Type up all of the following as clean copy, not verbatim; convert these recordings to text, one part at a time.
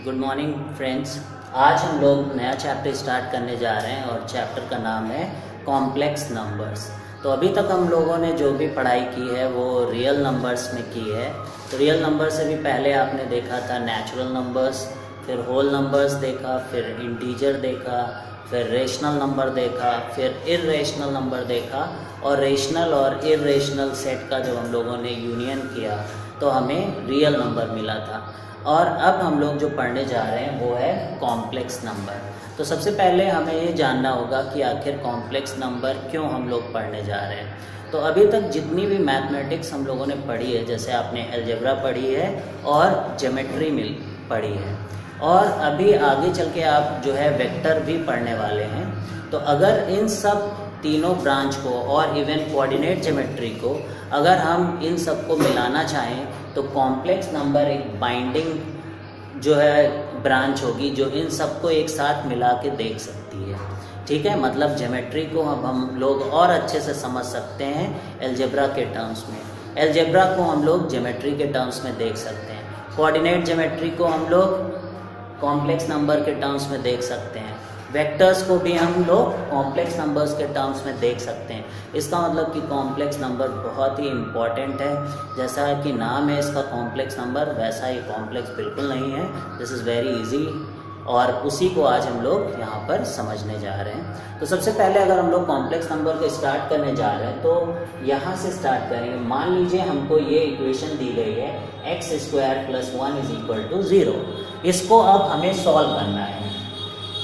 Good morning friends. आज हम लोग नया चैप्टर स्टार्ट करने जा रहे हैं और चैप्टर का नाम है कॉम्प्लेक्स नंबर्स। तो अभी तक हम लोगों ने जो भी पढ़ाई की है वो रियल नंबर्स में की है। तो रियल नंबर से भी पहले आपने देखा था नेचुरल नंबर्स, फिर होल नंबर्स देखा, फिर इंटीजर देखा, फिर रेशनल नंबर देखा, फिर इर्रेशनल नंबर देखा और रेशनल और इर्रेशनल सेट का जब हम लोगों ने यूनियन किया तो हमें रियल नंबर मिला था। और अब हम लोग जो पढ़ने जा रहे हैं वो है कॉम्प्लेक्स नंबर। तो सबसे पहले हमें ये जानना होगा कि आखिर कॉम्प्लेक्स नंबर क्यों हम लोग पढ़ने जा रहे हैं। तो अभी तक जितनी भी मैथमेटिक्स हम लोगों ने पढ़ी है, जैसे आपने अलजेब्रा पढ़ी है और ज्योमेट्री मिल पढ़ी है, और अभी आगे चल के आप जो है वेक्टर भी पढ़ने वाले हैं। तो अगर इन सब तीनों ब्रांच को और इवन कोऑर्डिनेट ज्योमेट्री को अगर हम इन सब को मिलाना चाहें तो कॉम्प्लेक्स नंबर एक बाइंडिंग जो है ब्रांच होगी जो इन सबको एक साथ मिला के देख सकती है। ठीक है, मतलब ज्योमेट्री को अब हम लोग और अच्छे से समझ सकते हैं अलजेब्रा के टर्म्स में। अलजेब्रा को हम लोग ज्योमेट्री के टर्म्स में देख सकते हैं, कोऑर्डिनेट ज्योमेट्री को हम लोग कॉम्प्लेक्स नंबर के टर्म्स में देख सकते हैं, वेक्टर्स को भी हम लोग कॉम्प्लेक्स नंबर्स के टर्म्स में देख सकते हैं। इसका मतलब कि कॉम्प्लेक्स नंबर बहुत ही इम्पॉर्टेंट है। जैसा कि नाम है इसका कॉम्प्लेक्स नंबर, वैसा ही कॉम्प्लेक्स बिल्कुल नहीं है। दिस इज़ वेरी इजी और उसी को आज हम लोग यहाँ पर समझने जा रहे हैं। तो सबसे पहले अगर हम लोग कॉम्प्लेक्स नंबर को स्टार्ट करने जा रहे हैं तो यहाँ से स्टार्ट करेंगे। मान लीजिए हमको ये इक्वेशन दी गई है x² + 1 = 0। इसको अब हमें सॉल्व करना है।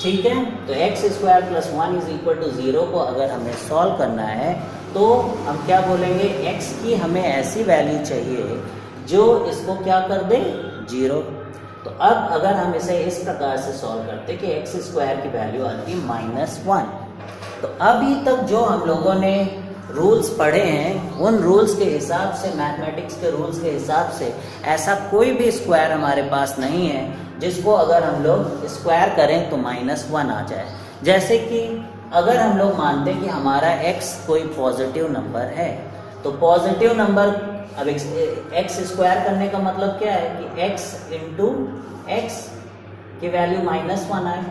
ठीक है, तो x² + 1 = 0 को अगर हमें सॉल्व करना है तो हम क्या बोलेंगे, x की हमें ऐसी वैल्यू चाहिए जो इसको क्या कर दे, 0। तो अब अगर हम इसे इस प्रकार से सॉल्व करते कि x² की वैल्यू आती है -1। तो अभी तक जो हम लोगों ने रूल्स पढ़े हैं उन रूल्स के हिसाब से, मैथमेटिक्स के रूल्स के हिसाब से ऐसा कोई भी स्क्वायर हमारे पास नहीं है जिसको अगर हम लोग स्क्वायर करें तो -1 आ जाए। जैसे कि अगर हम लोग मानते हैं कि हमारा x कोई पॉजिटिव नंबर है तो पॉजिटिव नंबर, अब x² करने का मतलब क्या है कि x × x की वैल्यू -1 आए,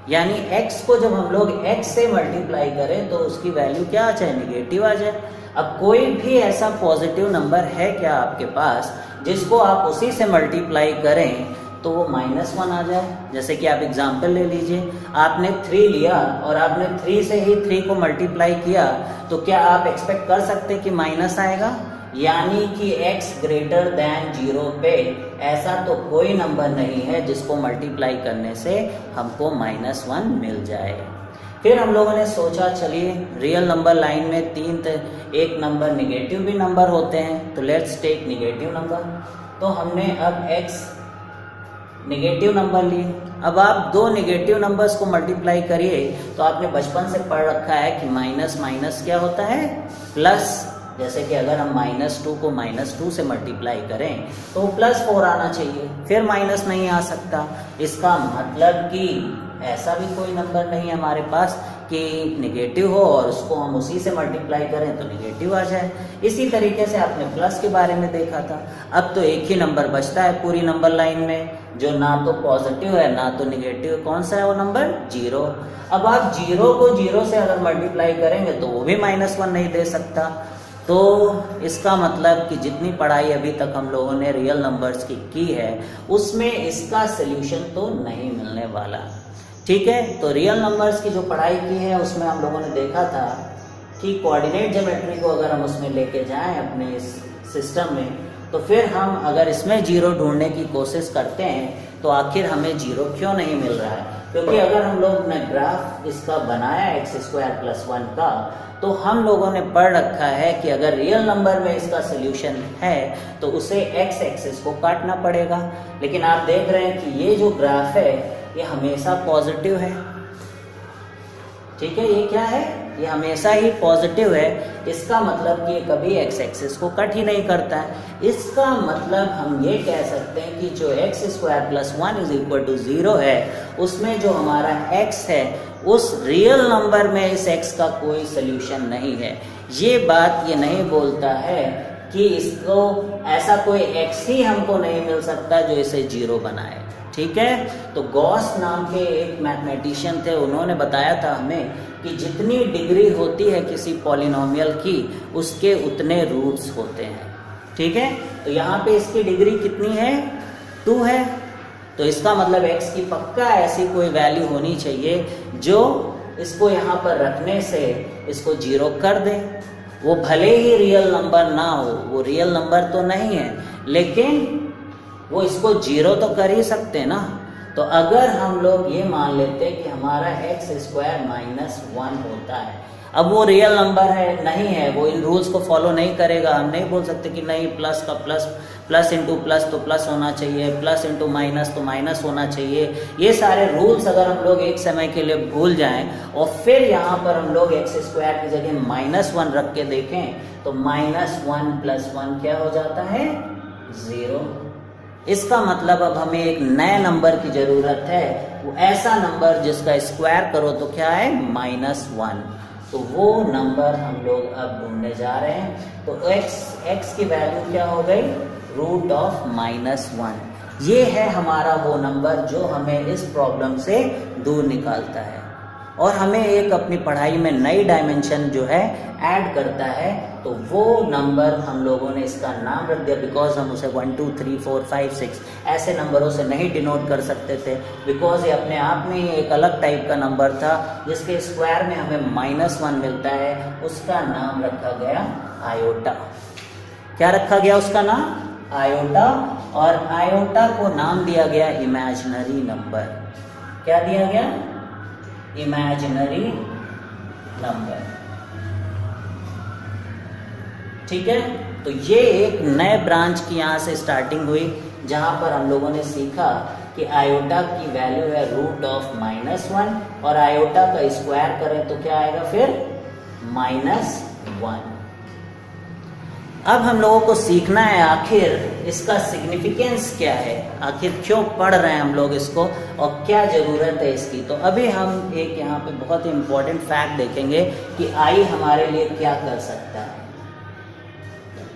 यानी x को जब हम लोग x से मल्टीप्लाई करें तो उसकी वैल्यू क्या आ जाए, निगेटिव आ जाए। अब कोई भी ऐसा पॉजिटिव नंबर है क्या आपके पास जिसको आप उसी से मल्टीप्लाई करें तो वो -1 आ जाए। जैसे कि आप एग्जाम्पल ले लीजिए, आपने 3 लिया और आपने 3 से ही 3 को मल्टीप्लाई किया तो क्या आप एक्सपेक्ट कर सकते कि माइनस आएगा, यानी कि x > 0 पे ऐसा तो कोई नंबर नहीं है जिसको मल्टीप्लाई करने से हमको -1 मिल जाए। फिर हम लोगों ने सोचा चलिए रियल नंबर लाइन में एक नंबर निगेटिव भी नंबर होते हैं, तो लेट्स टेक निगेटिव नंबर। तो हमने अब x निगेटिव नंबर लिए। अब आप दो निगेटिव नंबर्स को मल्टीप्लाई करिए तो आपने बचपन से पढ़ रखा है कि माइनस माइनस क्या होता है, प्लस। जैसे कि अगर हम -2 को -2 से मल्टीप्लाई करें तो +4 आना चाहिए, फिर माइनस नहीं आ सकता। इसका मतलब कि ऐसा भी कोई नंबर नहीं है हमारे पास कि निगेटिव हो और उसको हम उसी से मल्टीप्लाई करें तो निगेटिव आ जाए। इसी तरीके से आपने प्लस के बारे में देखा था। अब तो एक ही नंबर बचता है पूरी नंबर लाइन में जो ना तो पॉजिटिव है ना तो निगेटिव। कौन सा है वो नंबर, 0। अब आप 0 को 0 से अगर मल्टीप्लाई करेंगे तो वो भी -1 नहीं दे सकता। तो इसका मतलब कि जितनी पढ़ाई अभी तक हम लोगों ने रियल नंबर्स की है उसमें इसका सल्यूशन तो नहीं मिलने वाला। ठीक है, तो रियल नंबर्स की जो पढ़ाई की है उसमें हम लोगों ने देखा था कि कोऑर्डिनेट ज्योमेट्री को अगर हम उसमें लेके जाएं अपने इस सिस्टम में तो फिर हम अगर इसमें 0 ढूंढने की कोशिश करते हैं तो आखिर हमें 0 क्यों नहीं मिल रहा है। क्योंकि अगर हम लोग ने ग्राफ इसका बनाया x² + 1 का तो हम लोगों ने पढ़ रखा है कि अगर रियल नंबर में इसका सल्यूशन है तो उसे x एक्सिस को काटना पड़ेगा। लेकिन आप देख रहे हैं कि ये जो ग्राफ है ये हमेशा पॉजिटिव है। ठीक है, ये क्या है, ये हमेशा ही पॉजिटिव है। इसका मतलब कि ये कभी x एक्सिस को कट ही नहीं करता है। इसका मतलब हम ये कह सकते हैं कि जो x² + 1 = 0 है उसमें जो हमारा x है उस रियल नंबर में इस x का कोई सल्यूशन नहीं है। ये बात ये नहीं बोलता है कि इसको ऐसा कोई x ही हमको नहीं मिल सकता जो इसे 0 बनाए। ठीक है। तो गॉस नाम के एक मैथमेटिशियन थे, उन्होंने बताया था हमें कि जितनी डिग्री होती है किसी पॉलिनोमियल की उसके उतने रूट्स होते हैं। ठीक है, तो यहाँ पे इसकी डिग्री कितनी है? 2 है। तो इसका मतलब x की पक्का ऐसी कोई वैल्यू होनी चाहिए जो इसको यहाँ पर रखने से इसको 0 कर दे। वो भले ही रियल नंबर ना हो, वो रियल नंबर तो नहीं है, लेकिन वो इसको 0 तो कर ही सकते ना। तो अगर हम लोग ये मान लेते कि हमारा x² -1 होता है, अब वो रियल नंबर है नहीं है, वो इन रूल्स को फॉलो नहीं करेगा। हम नहीं बोल सकते कि नहीं प्लस का प्लस इंटू प्लस तो प्लस होना चाहिए, प्लस इंटू माइनस तो माइनस होना चाहिए। ये सारे रूल्स अगर हम लोग एक समय के लिए भूल जाएं और फिर यहाँ पर हम लोग x² की जगह -1 रख के देखें तो -1 + 1 क्या हो जाता है? 0। इसका मतलब अब हमें एक नए नंबर की जरूरत है, वो ऐसा नंबर जिसका स्क्वायर करो तो क्या है? -1। तो वो नंबर हम लोग अब ढूंढने जा रहे हैं। तो x की वैल्यू क्या हो गई? √−1। ये है हमारा वो नंबर जो हमें इस प्रॉब्लम से दूर निकालता है और हमें एक अपनी पढ़ाई में नई डायमेंशन जो है ऐड करता है। तो वो नंबर हम लोगों ने इसका नाम रख दिया, बिकॉज हम उसे 1 2 3 4 5 6 ऐसे नंबरों से नहीं डिनोट कर सकते थे, बिकॉज ये अपने आप में ही एक अलग टाइप का नंबर था जिसके स्क्वायर में हमें -1 मिलता है। उसका नाम रखा गया आयोटा। क्या रखा गया उसका नाम? आयोटा। और आयोटा को नाम दिया गया इमेजिनरी नंबर। क्या दिया गया? Imaginary number. ठीक है, तो ये एक नए ब्रांच की यहाँ से स्टार्टिंग हुई जहाँ पर हम लोगों ने सीखा कि आयोटा की वैल्यू है √−1 और आयोटा का स्क्वायर करें तो क्या आएगा फिर? -1। अब हम लोगों को सीखना है आखिर इसका सिग्निफिकेंस क्या है, आखिर क्यों पढ़ रहे हैं हम लोग इसको और क्या ज़रूरत है इसकी। तो अभी हम एक यहाँ पे बहुत ही इम्पोर्टेंट फैक्ट देखेंगे कि आई हमारे लिए क्या कर सकता है।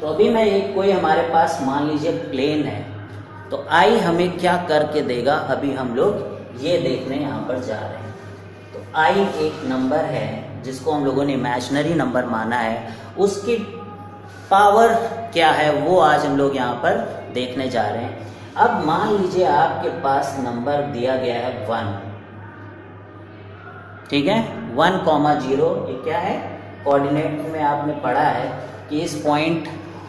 तो अभी मैं एक कोई हमारे पास मान लीजिए प्लेन है, तो आई हमें क्या करके देगा अभी हम लोग ये देखने यहाँ पर जा रहे हैं। तो आई एक नंबर है जिसको हम लोगों ने इमेजिनरी नंबर माना है, उसकी पावर क्या है वो आज हम लोग यहाँ पर देखने जा रहे हैं। अब मान लीजिए आपके पास नंबर दिया गया है 1, ठीक है, 1,0। ये क्या है? कोऑर्डिनेट में आपने पढ़ा है कि इस पॉइंट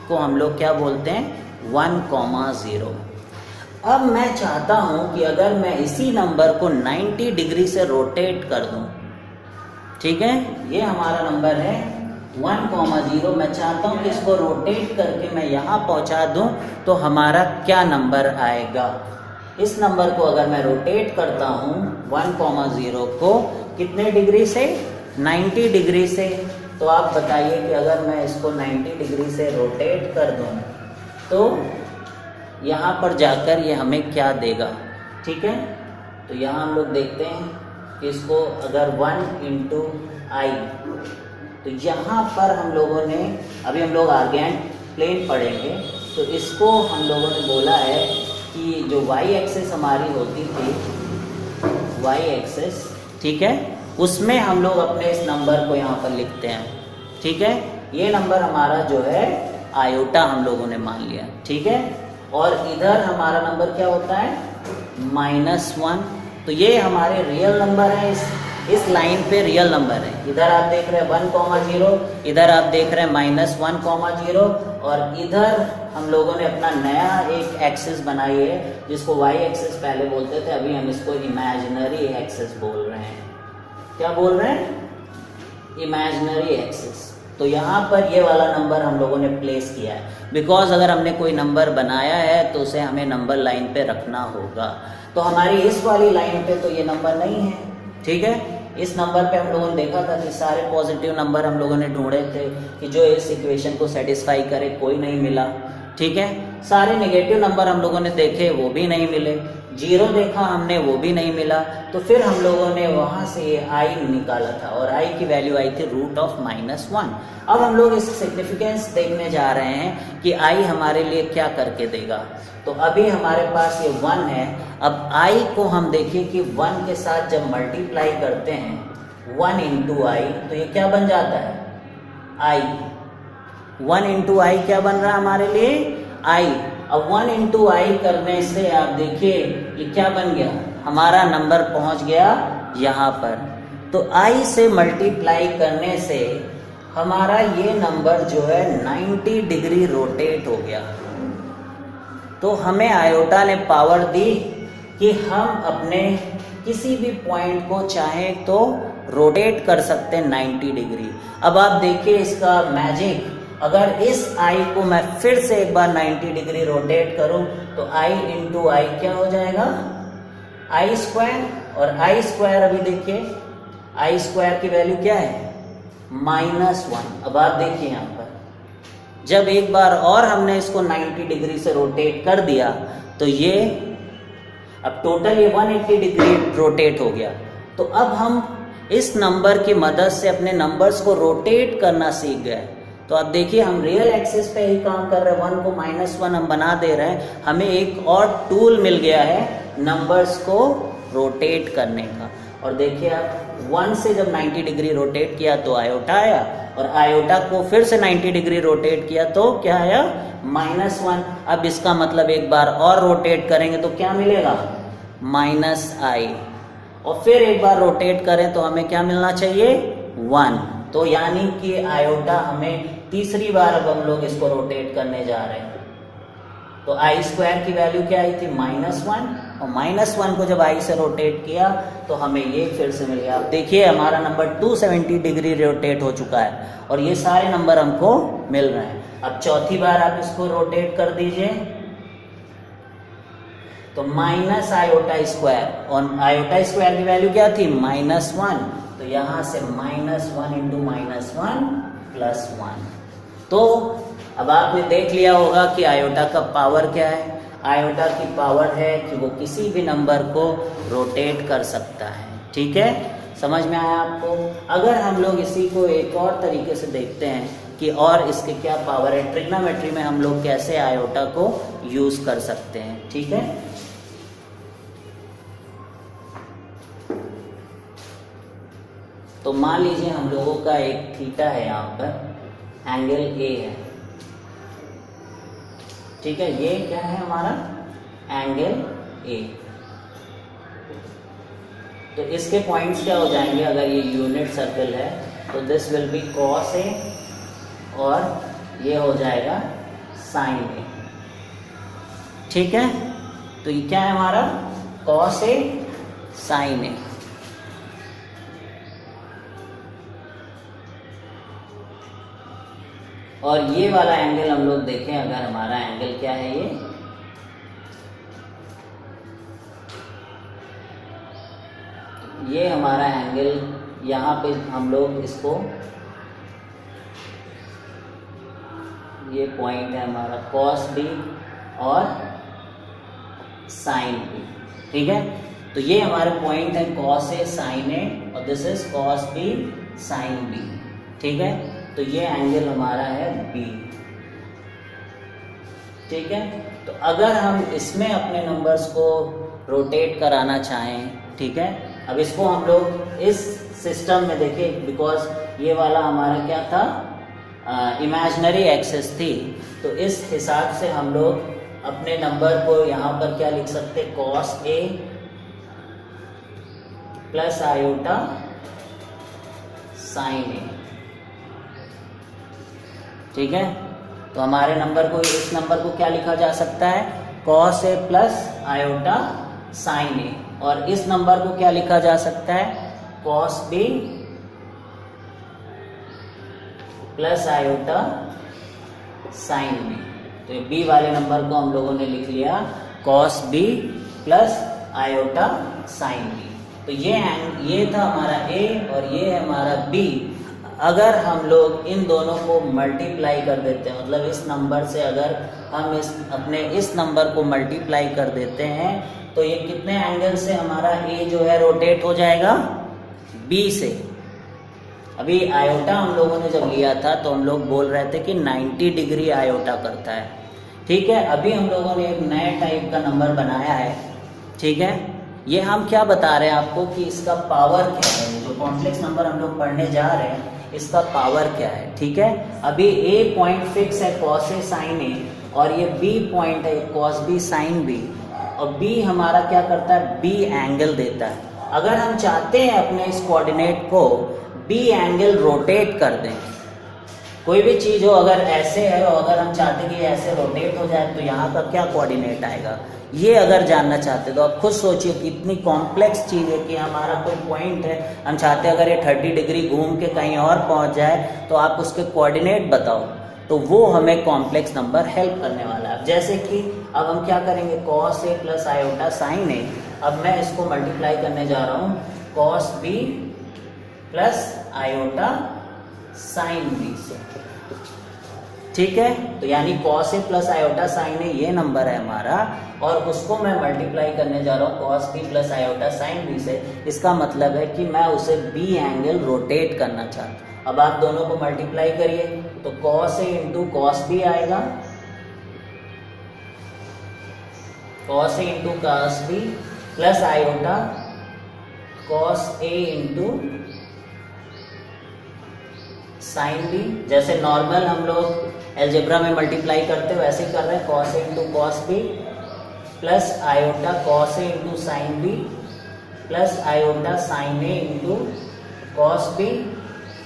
को हम लोग क्या बोलते हैं? 1,0। अब मैं चाहता हूं कि अगर मैं इसी नंबर को 90 डिग्री से रोटेट कर दूं, ठीक है, ये हमारा नंबर है 1,0। मैं चाहता हूं कि इसको रोटेट करके मैं यहाँ पहुँचा दूं तो हमारा क्या नंबर आएगा? इस नंबर को अगर मैं रोटेट करता हूँ 1,0 को कितने डिग्री से? 90 डिग्री से। तो आप बताइए कि अगर मैं इसको 90 डिग्री से रोटेट कर दूं तो यहाँ पर जाकर ये हमें क्या देगा? ठीक है, तो यहाँ हम लोग देखते हैं कि इसको अगर 1 × I, तो यहाँ पर हम लोगों ने अभी हम लोग आर्गेंट प्लेन पढ़ेंगे, तो इसको हम लोगों ने बोला है कि जो y एक्सिस हमारी होती थी, y एक्सिस, ठीक है, उसमें हम लोग अपने इस नंबर को यहाँ पर लिखते हैं। ठीक है, ये नंबर हमारा जो है आयोटा हम लोगों ने मान लिया। ठीक है, और इधर हमारा नंबर क्या होता है? -1। तो ये हमारे रियल नंबर है, इस लाइन पे रियल नंबर है। इधर आप देख रहे हैं 1,0, इधर आप देख रहे हैं -1,0 और इधर हम लोगों ने अपना नया एक एक्सिस बनाई है जिसको y एक्सिस पहले बोलते थे, अभी हम इसको इमेजिनरी एक्सिस बोल रहे हैं। क्या बोल रहे हैं? Imaginary axis. तो यहाँ पर ये वाला नंबर हम लोगों ने प्लेस किया है, बिकॉज अगर हमने कोई नंबर बनाया है तो उसे हमें नंबर लाइन पे रखना होगा। तो हमारी इस वाली लाइन पे तो ये नंबर नहीं है। ठीक है, इस नंबर पे हम लोगों ने देखा था कि सारे पॉजिटिव नंबर हम लोगों ने ढूंढे थे कि जो इस इक्वेशन को सेटिस्फाई करे, कोई नहीं मिला। ठीक है, सारे नेगेटिव नंबर हम लोगों ने देखे, वो भी नहीं मिले। जीरो देखा हमने, वो भी नहीं मिला, तो फिर हम लोगों ने वहाँ से ये आई निकाला था और आई की वैल्यू आई थी √(-1). अब हम लोग इस सिग्निफिकेंस देखने जा रहे हैं कि आई हमारे लिए क्या करके देगा। तो अभी हमारे पास ये 1 है। अब आई को हम देखें कि 1 के साथ जब मल्टीप्लाई करते हैं 1 × आई, तो ये क्या बन जाता है, आई। 1 × आई क्या बन रहा है हमारे लिए, आई। अब 1 × आई करने से आप देखिए ये क्या बन गया, हमारा नंबर पहुंच गया यहाँ पर। तो आई से मल्टीप्लाई करने से हमारा ये नंबर जो है 90 डिग्री रोटेट हो गया। तो हमें आयोटा ने पावर दी कि हम अपने किसी भी पॉइंट को चाहें तो रोटेट कर सकते हैं 90 डिग्री। अब आप देखिए इसका मैजिक, अगर इस आई को मैं फिर से एक बार 90 डिग्री रोटेट करूं तो आई × आई क्या हो जाएगा, I²। और I² अभी देखिए I² की वैल्यू क्या है, -1। अब आप देखिए यहाँ पर जब एक बार और हमने इसको 90 डिग्री से रोटेट कर दिया तो ये अब टोटल ये 180 डिग्री रोटेट हो गया। तो अब हम इस नंबर की मदद से अपने नंबर्स को रोटेट करना सीख गए। तो आप देखिए हम रियल एक्सिस पे ही काम कर रहे हैं, 1 को -1 हम बना दे रहे हैं। हमें एक और टूल मिल गया है नंबर्स को रोटेट करने का। और देखिए आप 1 से जब 90 डिग्री रोटेट किया तो आयोटा आया, और आयोटा को फिर से 90 डिग्री रोटेट किया तो क्या आया, -1। अब इसका मतलब एक बार और रोटेट करेंगे तो क्या मिलेगा, -i। और फिर एक बार रोटेट करें तो हमें क्या मिलना चाहिए, 1। तो यानी कि आयोटा हमें तीसरी बार अब हम लोग इसको रोटेट करने जा रहे हैं। तो I² की वैल्यू क्या आई थी, -1। और -1 को जब I से रोटेट किया तो हमें ये फिर से मिल गया। आप देखिए हमारा नंबर 270 डिग्री रोटेट हो चुका है और ये सारे नंबर हमको मिल रहे हैं। अब चौथी बार आप इसको रोटेट कर दीजिए तो -i²। और i² की वैल्यू क्या थी, -1। तो यहाँ से -1 × -1 +1। तो अब आपने देख लिया होगा कि आयोटा का पावर क्या है। आयोटा की पावर है कि वो किसी भी नंबर को रोटेट कर सकता है। ठीक है, समझ में आया आपको। अगर हम लोग इसी को एक और तरीके से देखते हैं कि और इसके क्या पावर है, ट्रिग्नोमेट्री में हम लोग कैसे आयोटा को यूज कर सकते हैं। ठीक है, तो मान लीजिए हम लोगों का एक थीटा है, यहाँ पर एंगल A है। ठीक है, ये क्या है हमारा एंगल A। तो इसके पॉइंट्स क्या हो जाएंगे, अगर ये यूनिट सर्कल है तो this will be cos A और ये हो जाएगा sin A। ठीक है, तो ये क्या है हमारा cos A sin A। और ये वाला एंगल हम लोग देखें, अगर हमारा एंगल क्या है, ये हमारा एंगल, यहाँ पे हम लोग इसको, ये पॉइंट है हमारा cos B और sin B। ठीक है, तो ये हमारे पॉइंट है cos A sin A और this is cos B sin B। ठीक है, तो ये एंगल हमारा है B। ठीक है, तो अगर हम इसमें अपने नंबर्स को रोटेट कराना चाहें, ठीक है, अब इसको हम लोग इस सिस्टम में देखें, बिकॉज ये वाला हमारा क्या था, इमेजिनरी एक्सिस थी। तो इस हिसाब से हम लोग अपने नंबर को यहाँ पर क्या लिख सकते, cos A plus iota sin A। ठीक है, तो हमारे नंबर को, इस नंबर को क्या लिखा जा सकता है, cos A plus iota sin A। और इस नंबर को क्या लिखा जा सकता है, cos B plus iota sin B। तो B वाले नंबर को हम लोगों ने लिख लिया cos B plus iota sin B। तो ये था हमारा A और ये है हमारा B। अगर हम लोग इन दोनों को मल्टीप्लाई कर देते हैं, मतलब इस नंबर से अगर हम इस नंबर को मल्टीप्लाई कर देते हैं तो ये कितने एंगल से हमारा ए जो है रोटेट हो जाएगा, बी से। अभी आयोटा हम लोगों ने जब लिया था तो हम लोग बोल रहे थे कि 90 डिग्री आयोटा करता है, ठीक है। अभी हम लोगों ने एक नए टाइप का नंबर बनाया है, ठीक है। ये हम क्या बता रहे हैं आपको कि इसका पावर क्या है, जो कॉम्प्लेक्स नंबर हम लोग पढ़ने जा रहे हैं इसका पावर क्या है, ठीक है। अभी ए पॉइंट फिक्स है कॉस ए साइन ए, और ये बी पॉइंट है कॉस बी साइन बी, और बी हमारा क्या करता है, बी एंगल देता है। अगर हम चाहते हैं अपने इस कोऑर्डिनेट को बी एंगल रोटेट कर दें, कोई भी चीज़ हो अगर ऐसे है और अगर हम चाहते हैं कि ऐसे रोटेट हो जाए तो यहाँ का क्या कोऑर्डिनेट आएगा, ये अगर जानना चाहते तो आप खुद सोचिए कि इतनी कॉम्प्लेक्स चीज़ है कि हमारा कोई पॉइंट है, हम चाहते हैं अगर ये 30 डिग्री घूम के कहीं और पहुँच जाए तो आप उसके कोऑर्डिनेट बताओ, तो वो हमें कॉम्प्लेक्स नंबर हेल्प करने वाला है। जैसे कि अब हम क्या करेंगे, cos A plus iota sine A, अब मैं इसको मल्टीप्लाई करने जा रहा हूँ cos B plus iota sine B से, ठीक है। तो यानी cos A plus iota sine A ये नंबर है हमारा, और उसको मैं मल्टीप्लाई करने जा रहा हूँ cos B plus iota sine B से। इसका मतलब है कि मैं उसे बी एंगल रोटेट करना चाहता हूँ। अब आप दोनों को मल्टीप्लाई करिए तो cos A into cos B आएगा, cos A into cos B plus iota cos A into sine B. जैसे नॉर्मल हम लोग अलजेब्रा में मल्टीप्लाई करते हैं वैसे कर रहे हैं, cos A into cos B plus iota cos A into sine B plus iota sine A into cos B,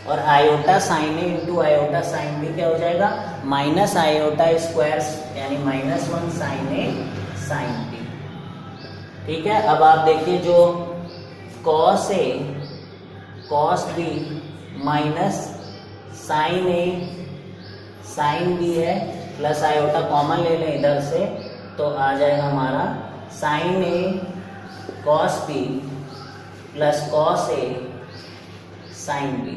और iota sine A into iota sine B क्या हो जाएगा, माइनस आयोटा स्क्वायर यानी -1 साइन ए साइन बी, ठीक है। अब आप देखिए जो cos A cos B minus sine A sine B है, प्लस आयोटा कॉमन ले लें इधर से तो आ जाएगा हमारा sine A cos B plus cos A sine B.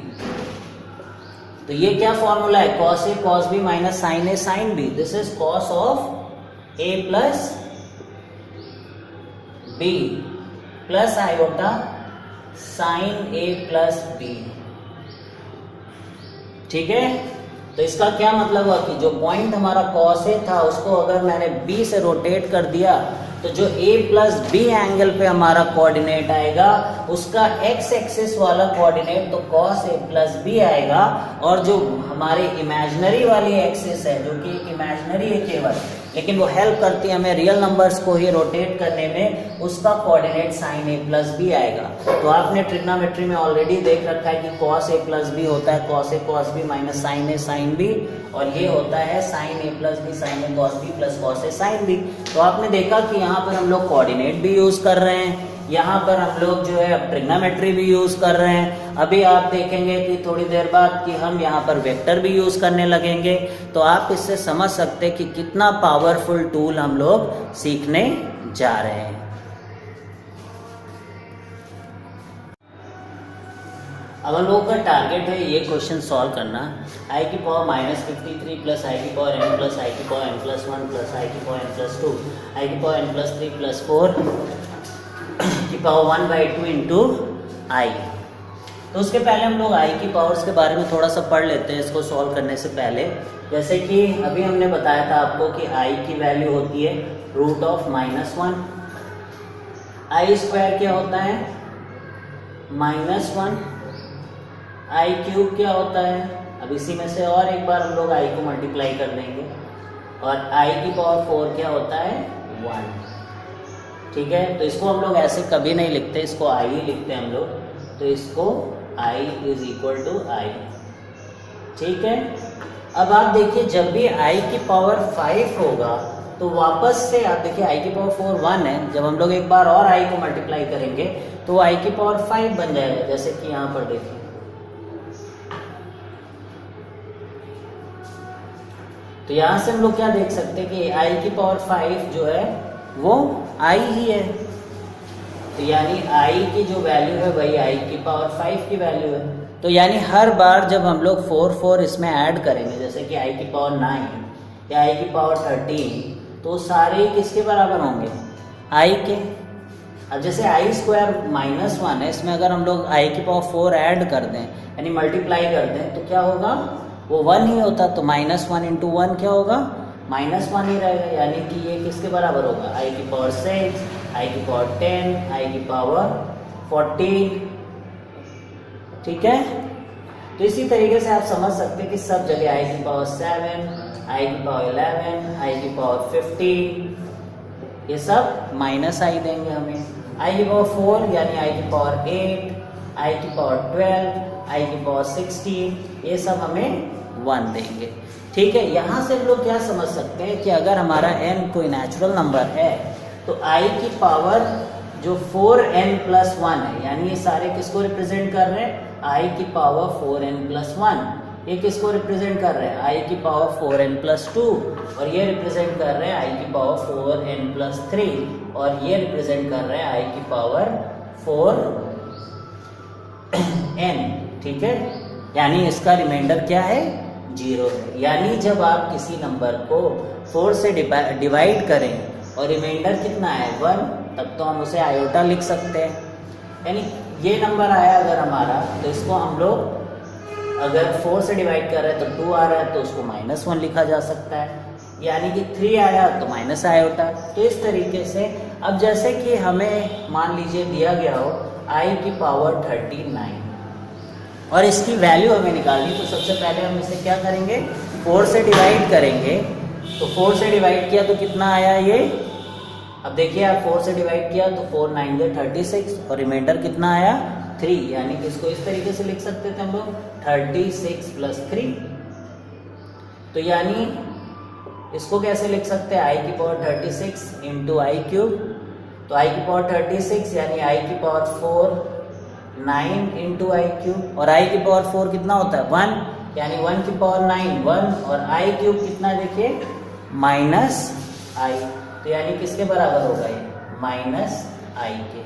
तो ये क्या फॉर्मूला है, cos A cos B minus sine A sine B, this is cos of A plus B plus iota sine A plus B, ठीक है। तो इसका क्या मतलब हुआ कि जो पॉइंट हमारा कॉस ए था उसको अगर मैंने बी से रोटेट कर दिया तो जो ए प्लस बी एंगल पे हमारा कोऑर्डिनेट आएगा उसका एक्स एक्सिस वाला कोऑर्डिनेट तो कॉस ए प्लस बी आएगा, और जो हमारे इमेजिनरी वाली एक्सिस है जो कि इमेजिनरी है केवल, लेकिन वो हेल्प करती है हमें रियल नंबर्स को ही रोटेट करने में, उसका coordinate sign A plus B आएगा। तो आपने ट्रिग्नोमेट्री में ऑलरेडी देख रखा है कि कॉस ए प्लस बी होता है cos A cos B minus sine A sine B, और ये होता है sign A plus B sign A cos B plus cos A sine B. तो आपने देखा कि यहाँ पर हम लोग कोऑर्डिनेट भी यूज कर रहे हैं, यहाँ पर हम लोग जो है ट्रिग्नोमेट्री भी यूज कर रहे हैं। अभी आप देखेंगे कि थोड़ी देर बाद कि हम यहाँ पर वेक्टर भी यूज करने लगेंगे, तो आप इससे समझ सकते हैं कि कितना पावरफुल टूल हम लोग सीखने जा रहे हैं। अब हम लोगों का टारगेट है ये क्वेश्चन सॉल्व करना, आई की पावर -53 प्लस आई की पावर n प्लस आई की पावर n प्लस 1 प्लस आई की पावर n प्लस 2 आई की पावर n प्लस 3 प्लस 4 की पावर 1/2 इंटू आई। तो उसके पहले हम लोग आई की पावर्स के बारे में थोड़ा सा पढ़ लेते हैं इसको सॉल्व करने से पहले। जैसे कि अभी हमने बताया था आपको कि आई की वैल्यू होती है √(-1), आई स्क्वायर क्या होता है -1, आई क्यूब क्या होता है, अब इसी में से और एक बार हम लोग आई को मल्टीप्लाई कर देंगे, और आई की पावर 4 क्या होता है 1, ठीक है। तो इसको हम लोग ऐसे कभी नहीं लिखते, इसको आई ही लिखते हैं हम लोग, तो इसको आई इज इक्वल टू आई, ठीक है। अब आप देखिए जब भी आई की पावर 5 होगा तो वापस से आप देखिए आई की पावर 4 1 है, जब हम लोग एक बार और आई को मल्टीप्लाई करेंगे तो आई की पावर 5 बन जाएगा, जैसे कि यहाँ पर देखिए। तो यहाँ से हम लोग क्या देख सकते हैं कि आई की पावर 5 जो है वो आई ही है, तो यानी आई की जो वैल्यू है वही आई की पावर 5 की वैल्यू है। तो यानी हर बार जब हम लोग 4 इसमें ऐड करेंगे, जैसे कि आई की पावर 9 या आई की पावर 13, तो सारे किसके बराबर होंगे, आई के। अब जैसे आई स्क्वायर -1 है, इसमें अगर हम लोग आई की पावर 4 ऐड कर दें यानी मल्टीप्लाई कर दें तो क्या होगा, वो 1 ही होता, तो -1 इंटू 1 क्या होगा, -1 ही रहेगा, यानी कि ये किसके बराबर होगा, आई की पावर 6, आई की पावर 10, आई की पावर 14। ठीक है, तो इसी तरीके से आप समझ सकते हैं कि सब जगह आई की पावर 7, आई की पावर 11, आई की पावर 15, ये सब माइनस आई देंगे हमें। आई की पावर 4 यानी आई की पावर 8, आई की पावर 12, आई की पावर 16, ये सब हमें 1 देंगे। ठीक है, यहाँ से हम लोग क्या समझ सकते हैं कि अगर हमारा n कोई नेचुरल नंबर है तो i की पावर जो 4n+1 है, यानी ये सारे किसको रिप्रेजेंट कर रहे हैं, i की पावर 4n+1, ये किसको रिप्रेजेंट कर रहे हैं, i की पावर 4n+2, और ये रिप्रेजेंट कर रहे हैं i की पावर 4n+3, और ये रिप्रेजेंट कर रहे हैं i की पावर 4n। ठीक है, यानी इसका रिमाइंडर क्या है, 0 है। यानी जब आप किसी नंबर को 4 से डिवाइड करें और रिमाइंडर कितना है 1, तब तो हम उसे आयोटा लिख सकते हैं। यानी ये नंबर आया अगर हमारा, तो इसको हम लोग अगर 4 से डिवाइड कर रहे हैं तो 2 आ रहा है, तो उसको -1 लिखा जा सकता है। यानी कि 3 आया तो माइनस आयोटा। तो इस तरीके से अब जैसे कि हमें मान लीजिए दिया गया हो i की पावर 39 और इसकी वैल्यू हमें निकालनी, तो सबसे पहले हम इसे क्या करेंगे, 4 से डिवाइड करेंगे। तो 4 से डिवाइड किया तो कितना आया ये, अब देखिए आप 4 से डिवाइड किया तो 4 9 36 और रिमाइंडर कितना आया 3, यानी कि इसको इस तरीके से लिख सकते थे हम लोग 36 + 3। तो यानी इसको कैसे लिख सकते हैं, i की पावर 36 इंटू i³। तो i की पावर 36 यानी i की पावर 4 9 इंटू i³, और i की पावर 4 कितना होता है 1, यानी 1 की पावर 9 1, और i³ कितना देखिए -i, तो यानी किसके बराबर होगा ये, -i के।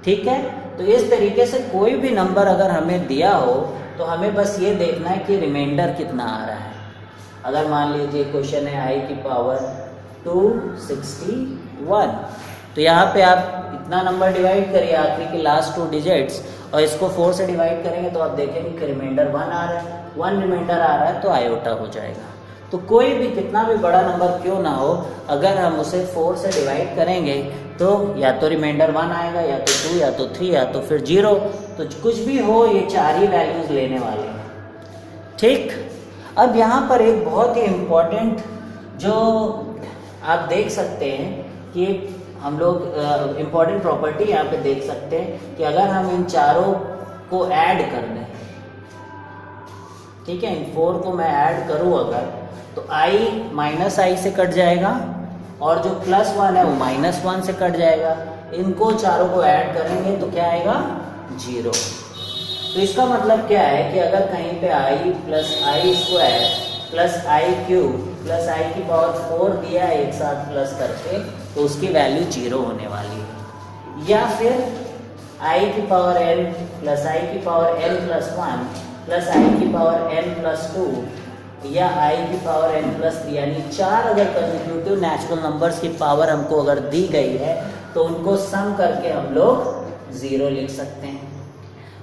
ठीक है, तो इस तरीके से कोई भी नंबर अगर हमें दिया हो तो हमें बस ये देखना है कि रिमाइंडर कितना आ रहा है। अगर मान लीजिए क्वेश्चन है i की पावर 261, तो यहाँ पे आप इतना नंबर डिवाइड करिए आखिरी के लास्ट 2 डिजिट्स, और इसको 4 से डिवाइड करेंगे तो आप देखेंगे कि रिमाइंडर 1 आ रहा है, 1 रिमाइंडर आ रहा है तो आयोटा हो जाएगा। तो कोई भी कितना भी बड़ा नंबर क्यों ना हो, अगर हम उसे 4 से डिवाइड करेंगे तो या तो रिमाइंडर 1 आएगा, या तो 2, या तो 3, या तो फिर 0, तो कुछ भी हो ये 4 ही वैल्यूज लेने वाले हैं। ठीक, अब यहाँ पर एक बहुत ही इम्पोर्टेंट जो आप देख सकते हैं कि हम लोग इम्पोर्टेंट प्रॉपर्टी यहाँ पे देख सकते हैं कि अगर हम इन चारों को ऐड कर दें, ठीक है, इन 4 को मैं ऐड करूँ अगर, तो i -i से कट जाएगा और जो +1 है वो -1 से कट जाएगा। इनको चारों को ऐड करेंगे तो क्या आएगा 0। तो इसका मतलब क्या है कि अगर कहीं पे i + i² + i³ + i की पावर 4 दिया है एक साथ प्लस करके, तो उसकी वैल्यू 0 होने वाली है। या फिर i की पावर n + i की पावर n+1 + i की पावर n+2 या i की पावर n+3, यानी 4 अगर कंसेक्यूटिव नेचुरल नंबर्स की पावर हमको अगर दी गई है तो उनको सम करके हम लोग 0 लिख सकते हैं।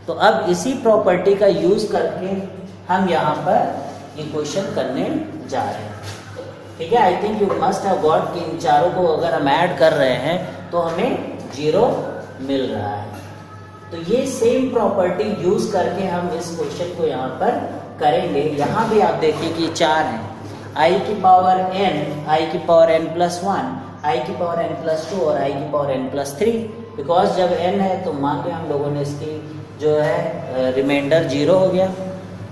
तो अब इसी प्रॉपर्टी का यूज करके हम यहाँ पर ये क्वेश्चन करने जा रहे हैं। ठीक है, I think you must have got कि इन चारों को अगर हम ऐड कर रहे हैं तो हमें 0 मिल रहा है। तो ये सेम प्रॉपर्टी यूज करके हम इस क्वेश्चन को यहाँ पर करेंगे। यहाँ भी आप देखिए कि 4 हैं, i की पावर n, i की पावर n+1, i की पावर n+2 और i की पावर n+3। बिकॉज जब n है तो मान लिया हम लोगों ने इसकी जो है रिमाइंडर 0 हो गया।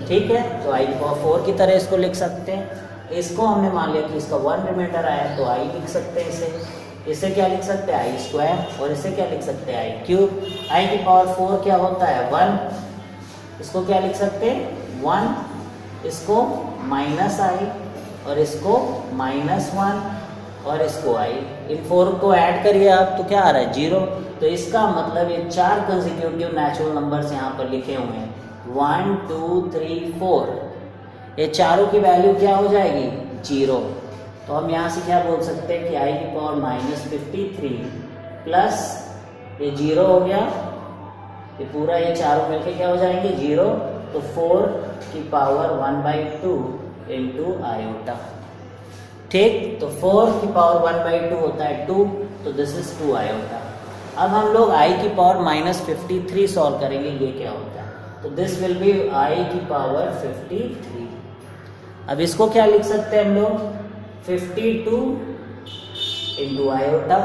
ठीक है, तो i की पावर 4 की तरह इसको लिख सकते हैं। इसको हमने मान लिया कि इसका 1 रिमाइंडर आया तो i लिख सकते हैं इसे क्या लिख सकते हैं i², और इसे क्या लिख सकते हैं i³। i की पावर 4 क्या होता है 1, इसको क्या लिख सकते हैं 1, इसको -i और इसको -1 और इसको i। इन 4 को ऐड करिए आप तो क्या आ रहा है 0। तो इसका मतलब ये 4 कंसेक्यूटिव नेचुरल नंबर्स यहाँ पर लिखे हुए हैं 1 2 3 4, ये चारों की वैल्यू क्या हो जाएगी 0। तो हम यहाँ से क्या बोल सकते हैं कि i की पावर -53 + ये 0 हो गया, ये पूरा ये चारों मिलके क्या हो जाएंगे 0, तो 4 की पावर 1/2 इंटू आयोटा। ठीक, तो 4 की पावर 1/2 होता है 2, तो दिस इज 2 आयोटा। अब हम लोग i की पावर -53 सॉल्व करेंगे, ये क्या होता है, तो दिस विल बी i की पावर 53। अब इसको क्या लिख सकते हैं हम लोग 52 इंटू आयोटा,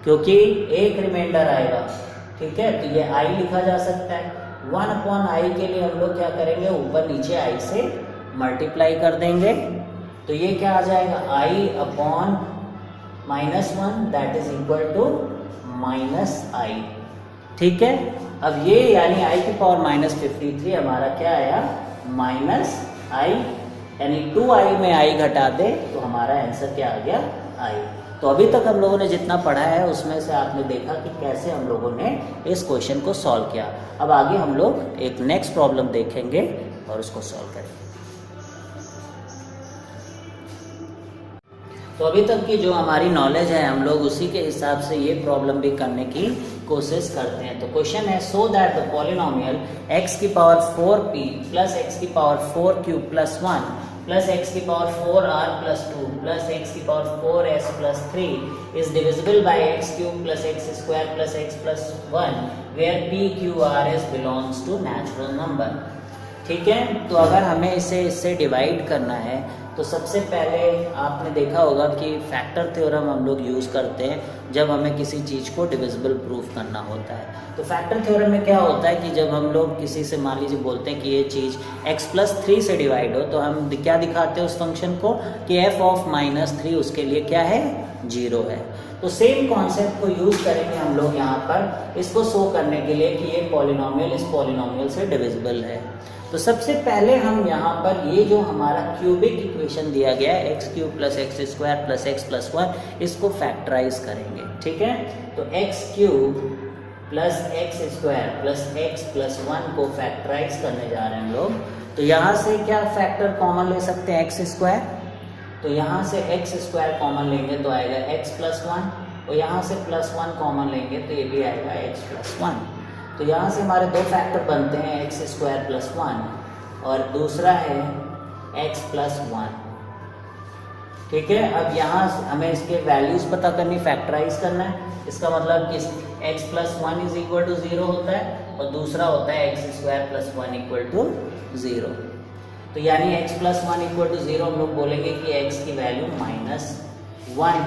क्योंकि एक रिमाइंडर आएगा, ठीक है, तो ये i लिखा जा सकता है। 1/i के लिए हम लोग क्या करेंगे, ऊपर नीचे i से मल्टीप्लाई कर देंगे, तो ये क्या आ जाएगा i/-1 that is equal to -i। ठीक है, अब ये यानी i की पावर -53 हमारा क्या आया -i, यानी 2i में i घटा दे तो हमारा आंसर क्या आ गया i। तो अभी तक हम लोगों ने जितना पढ़ा है उसमें से आपने देखा कि कैसे हम लोगों ने इस क्वेश्चन को सॉल्व किया। अब आगे हम लोग एक नेक्स्ट प्रॉब्लम देखेंगे और उसको सॉल्व करेंगे। तो अभी तक की जो हमारी नॉलेज है हम लोग उसी के हिसाब से ये प्रॉब्लम भी करने की कोशिश करते हैं। तो क्वेश्चन है so that the polynomial x की पावर 4p प्लस x की power 4q plus 1 plus x की power 4r plus 2 plus x की power 4s plus 3 is divisible by x cube plus x square plus x plus 1 where p q r s belongs to natural number. ठीक है, तो अगर हमें इससे divide करना है तो सबसे पहले आपने देखा होगा कि फैक्टर थ्योरम हम लोग यूज़ करते हैं जब हमें किसी चीज़ को डिविजिबल प्रूफ करना होता है। तो फैक्टर थ्योरम में क्या होता है कि जब हम लोग किसी से मान लीजिए बोलते हैं कि ये चीज़ x+3 से डिवाइड हो, तो हम क्या दिखाते हैं उस फंक्शन को कि f(-3) उसके लिए क्या है 0 है। तो सेम कॉन्सेप्ट को यूज़ करेंगे हम लोग यहाँ पर इसको शो करने के लिए कि ये पॉलिनोमियल इस पॉलिनोमियल से डिविजिबल है। तो सबसे पहले हम यहाँ पर ये जो हमारा क्यूबिक इक्वेशन दिया गया है x³ plus x square plus x plus 1 इसको फैक्टराइज करेंगे। ठीक है, तो x³ plus x square plus x plus 1 को फैक्टराइज करने जा रहे हैं हम लोग। तो यहाँ से क्या फैक्टर कॉमन ले सकते हैं x स्क्वायर, तो यहाँ से x स्क्वायर कॉमन लेंगे तो आएगा x प्लस 1 और यहाँ से प्लस 1 कॉमन लेंगे तो ये भी आएगा x प्लस 1। तो यहाँ से हमारे दो फैक्टर बनते हैं x स्क्वायर प्लस 1 और दूसरा है x प्लस 1। ठीक है, अब यहाँ हमें इसके वैल्यूज पता करनी, फैक्टराइज करना है। इसका मतलब कि x plus 1 is equal to 0 होता है और दूसरा होता है x square plus 1 equal to 0। तो यानी x प्लस 1 इक्वल टू 0 हम लोग बोलेंगे कि x की वैल्यू -1,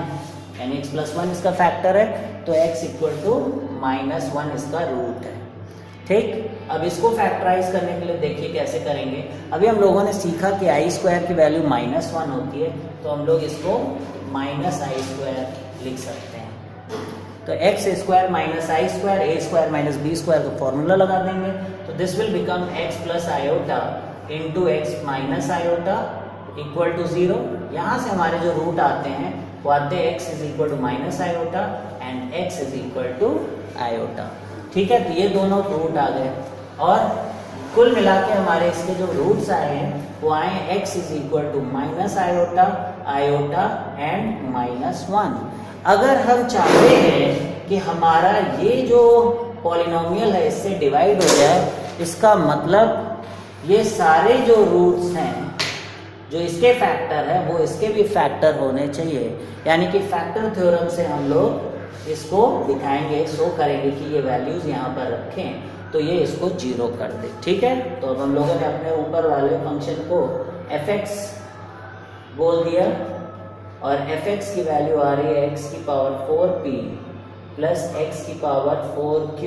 यानी x प्लस 1 इसका फैक्टर है तो x इक्वल टू -1 इसका रूट है। ठीक, अब इसको फैक्टराइज करने के लिए देखिए कैसे करेंगे। अभी हम लोगों ने सीखा कि आई स्क्वायर की वैल्यू -1 होती है, तो हम लोग इसको -i² लिख सकते हैं। तो x square minus i square a square minus b square का फॉर्मूला लगा देंगे, तो this will become x plus iota into x minus iota equal to 0। यहाँ से हमारे जो रूट आते हैं वो आते हैं x is equal to minus iota and x is equal to iota. ठीक है, तो ये दोनों रूट आ गए और कुल मिला के हमारे इसके जो रूट्स आए हैं वो आए x is equal to minus iota, iota and -1। अगर हम चाहते हैं कि हमारा ये जो पॉलिनोमियल है इससे डिवाइड हो जाए, इसका मतलब ये सारे जो रूट्स हैं जो इसके फैक्टर है वो इसके भी फैक्टर होने चाहिए, यानी कि फैक्टर थ्योरम से हम लोग इसको दिखाएंगे, शो करेंगे कि ये वैल्यूज यहाँ पर रखें तो ये इसको 0 कर दे। ठीक है, तो अब हम लोगों ने अपने ऊपर वाले फंक्शन को fx बोल दिया और fx की वैल्यू आ रही है x की पावर 4p प्लस x की पावर 4q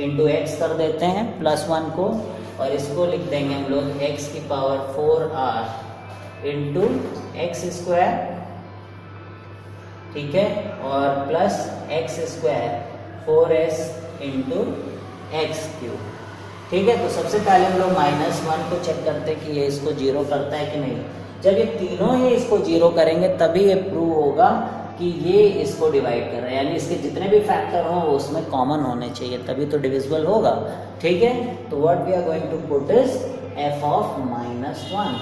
इंटू x कर देते हैं प्लस 1 को, और इसको लिख देंगे हम लोग x की power 4r into x square. ठीक है, और plus x square 4s into x cube. ठीक है, तो सबसे पहले हम लोग -1 को चेक करते हैं कि ये इसको 0 करता है कि नहीं। जब ये तीनों ही इसको 0 करेंगे तभी ये प्रूव होगा कि ये इसको डिवाइड कर रहे हैं, यानी इसके जितने भी फैक्टर हों वो उसमें कॉमन होने चाहिए तभी तो डिविजिबल होगा। ठीक है, तो what we are going to put is f of -1।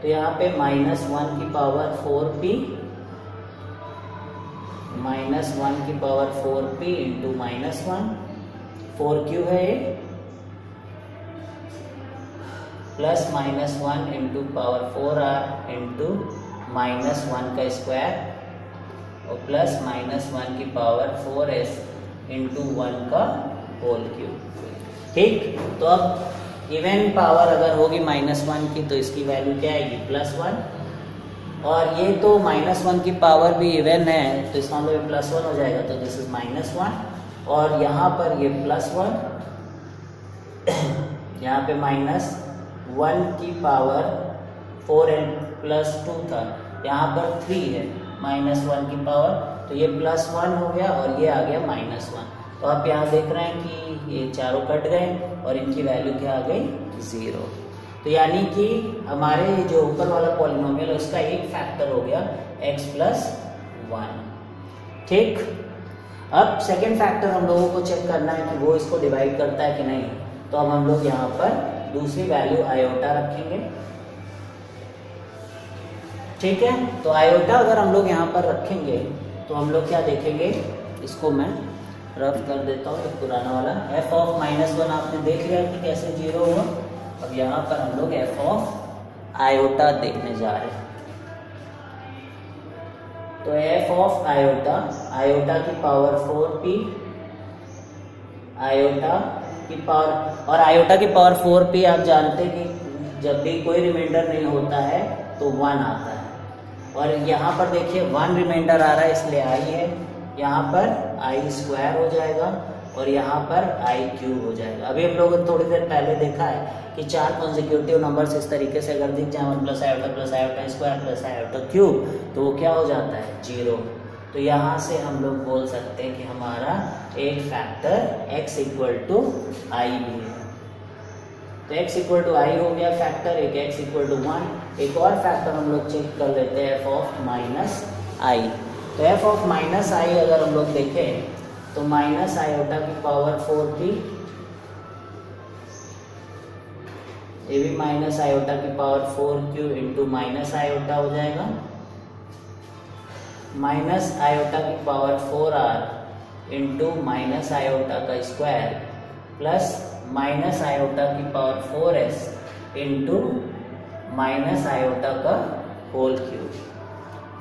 तो यहाँ पे -1 की पावर 4p -1 की पावर 4p इंटू -1, 4q है ये, plus -1 into power 4r into -1 का स्क्वायर और प्लस -1 की पावर 4s इंटू 1 का होल क्यूब। ठीक, तो अब इवन पावर अगर होगी -1 की तो इसकी वैल्यू क्या आएगी, +1, और ये तो -1 की पावर भी इवन है तो इसका मतलब +1 हो जाएगा, तो दिस इज -1 और यहाँ पर ये +1, यहाँ पे -1 की पावर 4n + 2 था, यहाँ पर 3 है -1 की पावर, तो ये +1 हो गया और ये आ गया -1। तो आप यहाँ देख रहे हैं कि ये चारों कट गए और इनकी वैल्यू क्या आ गई, 0। तो यानी कि हमारे जो ऊपर वाला पॉलिनोमियल है उसका एक फैक्टर हो गया x + 1। ठीक, अब सेकेंड फैक्टर हम लोगों को चेक करना है कि वो इसको डिवाइड करता है कि नहीं। तो अब हम लोग यहाँ पर दूसरी वैल्यू आयोटा रखेंगे। ठीक है, तो आयोटा अगर हम लोग यहाँ पर रखेंगे तो हम लोग क्या देखेंगे, इसको मैं रफ कर देता हूँ, एक पुराना वाला f ऑफ -1 आपने देख लिया कि कैसे 0 हुआ। अब यहाँ पर हम लोग f ऑफ आयोटा देखने जा रहे हैं। तो f ऑफ आयोटा, आयोटा की पावर 4p, आयोटा की पावर, और आयोटा की पावर 4p आप जानते हैं कि जब भी कोई रिमाइंडर नहीं होता है तो 1 आता है, और यहाँ पर देखिए 1 रिमाइंडर आ रहा है इसलिए i है, यहाँ पर i² हो जाएगा और यहाँ पर i³ हो जाएगा। अभी हम लोगों ने थोड़ी देर पहले देखा है कि 4 कॉन्जिक्यूटिव नंबर्स इस तरीके से अगर दिख जाए 1 + iota + iota square + iota cube, तो वो क्या हो जाता है, 0। तो यहाँ से हम लोग बोल सकते हैं कि हमारा एक फैक्टर x = i भी है। तो x = i हो गया फैक्टर, एक x = 1। एक और फैक्टर हम लोग चेक कर लेते हैं, f ऑफ -i। तो f ऑफ -i अगर हम लोग देखें तो माइनस आयोटा की पावर 4p, ये भी माइनस आयोटा की power 4q into minus iota हो जाएगा, माइनस आयोटा की power 4r into minus iota का स्क्वायर प्लस माइनस आयोटा की power 4s into minus iota का होल क्यूब।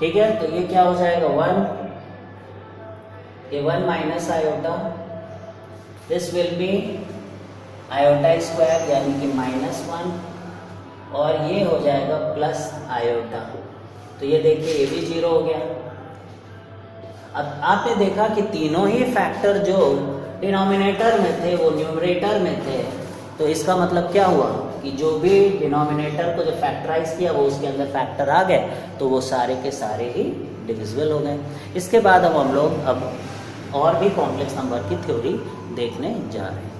ठीक है, तो ये क्या हो जाएगा 1, ये 1 minus iota, this will be iota square यानी कि -1, और ये हो जाएगा प्लस आयोटा। तो ये देखिए ये भी 0 हो गया। अब आपने देखा कि तीनों ही फैक्टर जो डिनोमिनेटर में थे वो न्यूमरेटर में थे, तो इसका मतलब क्या हुआ कि जो भी डिनोमिनेटर को जो फैक्टराइज किया वो उसके अंदर फैक्टर आ गए, तो वो सारे के सारे ही डिविजिबल हो गए। इसके बाद अब हम लोग अब और भी कॉम्प्लेक्स नंबर की थ्योरी देखने जा रहे हैं।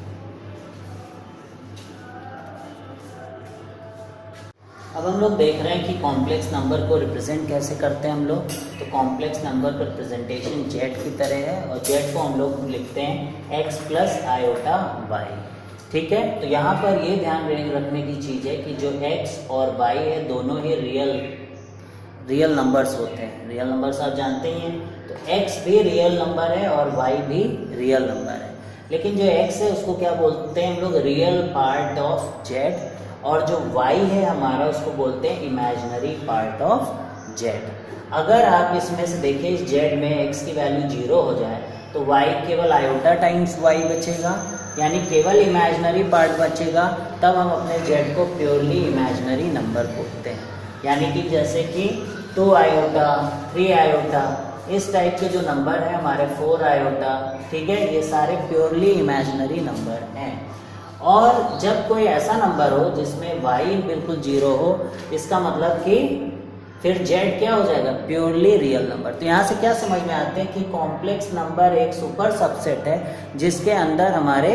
अब हम लोग देख रहे हैं कि कॉम्प्लेक्स नंबर को रिप्रेजेंट कैसे करते हैं हम लोग। तो कॉम्प्लेक्स नंबर का रिप्रेजेंटेशन z की तरह है और z को हम लोग लिखते हैं x + आयोटा y। ठीक है, तो यहाँ पर ये ध्यान रखने की चीज़ है कि जो x और y है दोनों ही रियल नंबर्स होते हैं। रियल नंबर्स आप जानते ही हैं, तो x भी रियल नंबर है और y भी रियल नंबर है। लेकिन जो x है उसको क्या बोलते हैं हम लोग, रियल पार्ट ऑफ z, और जो y है हमारा उसको बोलते हैं इमेजिनरी पार्ट ऑफ z। अगर आप इसमें से देखें इस z में x की वैल्यू 0 हो जाए तो y केवल आयोटा टाइम्स y बचेगा, यानी केवल इमेजिनरी पार्ट बचेगा, तब हम अपने z को प्योरली इमेजिनरी नंबर बोलते हैं। यानी कि जैसे कि 2 आयोटा, 3 आयोटा, इस टाइप के जो नंबर हैं हमारे 4 आयोटा, ठीक है, ये सारे प्योरली इमेजिनरी नंबर हैं। और जब कोई ऐसा नंबर हो जिसमें y बिल्कुल 0 हो, इसका मतलब कि फिर z क्या हो जाएगा, प्योरली रियल नंबर। तो यहाँ से क्या समझ में आते हैं कि कॉम्प्लेक्स नंबर एक सुपर सबसेट है जिसके अंदर हमारे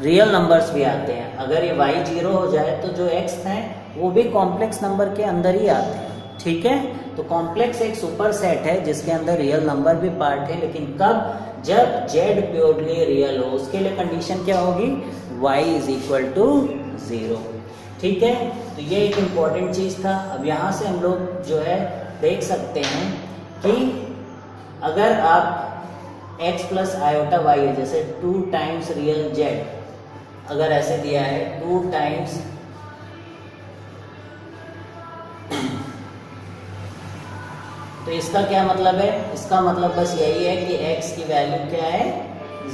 रियल नंबर्स भी आते हैं। अगर ये y 0 हो जाए तो जो x हैं वो भी कॉम्प्लेक्स नंबर के अंदर ही आते हैं। ठीक है, तो कॉम्प्लेक्स एक सुपर सेट है जिसके अंदर रियल नंबर भी पार्ट है, लेकिन कब, जब z प्योरली रियल हो। उसके लिए कंडीशन क्या होगी, y = 0। ठीक है, तो ये एक इम्पॉर्टेंट चीज़ था। अब यहाँ से हम लोग जो है देख सकते हैं कि अगर आप x प्लस आयोटा वाई है, जैसे 2 टाइम्स रियल जेड, अगर ऐसे दिया है 2 टाइम्स तो इसका क्या मतलब है? इसका मतलब बस यही है कि x की वैल्यू क्या है?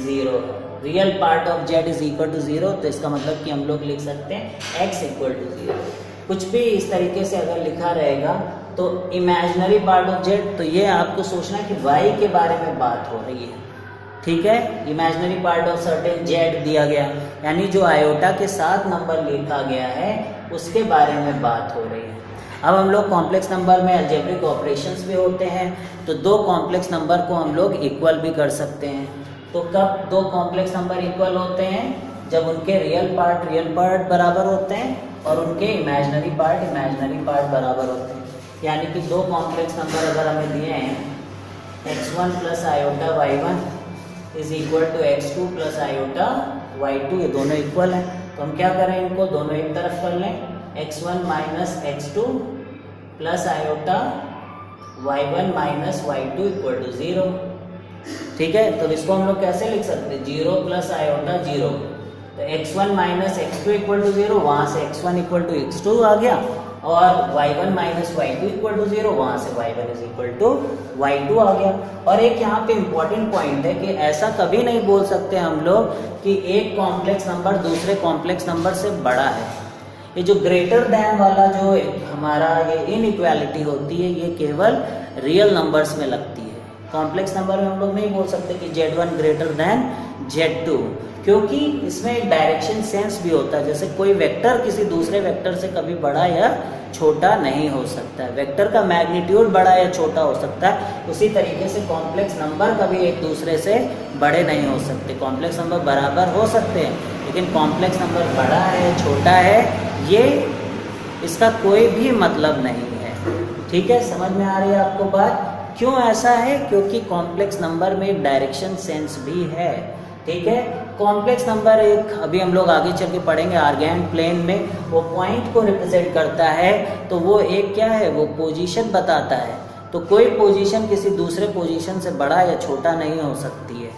0। Real part of z is equal to 0, तो इसका मतलब कि हम लोग लिख सकते हैं x इक्वल टू 0। कुछ भी इस तरीके से अगर लिखा रहेगा तो इमेजिनरी पार्ट ऑफ z, तो ये आपको सोचना है कि y के बारे में बात हो रही है, ठीक है। Imaginary part of certain z दिया गया, यानी जो आयोटा के साथ नंबर लिखा गया है उसके बारे में बात हो रही है। अब हम लोग कॉम्प्लेक्स नंबर में अलजेब्रिक ऑपरेशंस भी होते हैं, तो दो कॉम्प्लेक्स नंबर को हम लोग इक्वल भी कर सकते हैं। तो कब दो कॉम्प्लेक्स नंबर इक्वल होते हैं? जब उनके रियल पार्ट बराबर होते हैं और उनके इमेजिनरी पार्ट बराबर होते हैं। यानी कि दो कॉम्प्लेक्स नंबर अगर हमें दिए हैं x1 plus iota y1 is equal to x2 plus iota y2, ये दोनों इक्वल हैं, तो हम क्या करें? इनको दोनों एक तरफ कर लें, x1 minus x2 plus iota y1 minus y2 equal to 0, ठीक है। तो इसको हम लोग कैसे लिख सकते हैं? 0 प्लस आयोटा 0, तो x1 minus x2 equal to 0, वहाँ से x1 इक्वल टू x2 आ गया, और y1 minus y2 equal to 0, वहाँ से y1 is equal to y2 आ गया। और एक यहाँ पे इम्पॉर्टेंट पॉइंट है कि ऐसा कभी नहीं बोल सकते हम लोग कि एक कॉम्प्लेक्स नंबर दूसरे कॉम्प्लेक्स नंबर से बड़ा है। ये जो ग्रेटर देन वाला जो हमारा ये इनइक्वालिटी होती है, ये केवल रियल नंबर्स में लगती है। कॉम्प्लेक्स नंबर में हम लोग नहीं बोल सकते कि Z1 ग्रेटर देन Z2, क्योंकि इसमें एक डायरेक्शन सेंस भी होता है। जैसे कोई वेक्टर किसी दूसरे वेक्टर से कभी बड़ा या छोटा नहीं हो सकता है, वेक्टर का मैग्नीट्यूड बड़ा या छोटा हो सकता है, उसी तरीके से कॉम्प्लेक्स नंबर कभी एक दूसरे से बड़े नहीं हो सकते। कॉम्प्लेक्स नंबर बराबर हो सकते हैं, लेकिन कॉम्प्लेक्स नंबर बड़ा है छोटा है ये इसका कोई भी मतलब नहीं है, ठीक है। समझ में आ रही है आपको बात? क्यों ऐसा है? क्योंकि कॉम्प्लेक्स नंबर में एक डायरेक्शन सेंस भी है, ठीक है। कॉम्प्लेक्स नंबर एक अभी हम लोग आगे चल के पढ़ेंगे आर्गेंट प्लेन में, वो पॉइंट को रिप्रेजेंट करता है, तो वो एक क्या है? वो पोजीशन बताता है। तो कोई पोजीशन किसी दूसरे पोजीशन से बड़ा या छोटा नहीं हो सकती है,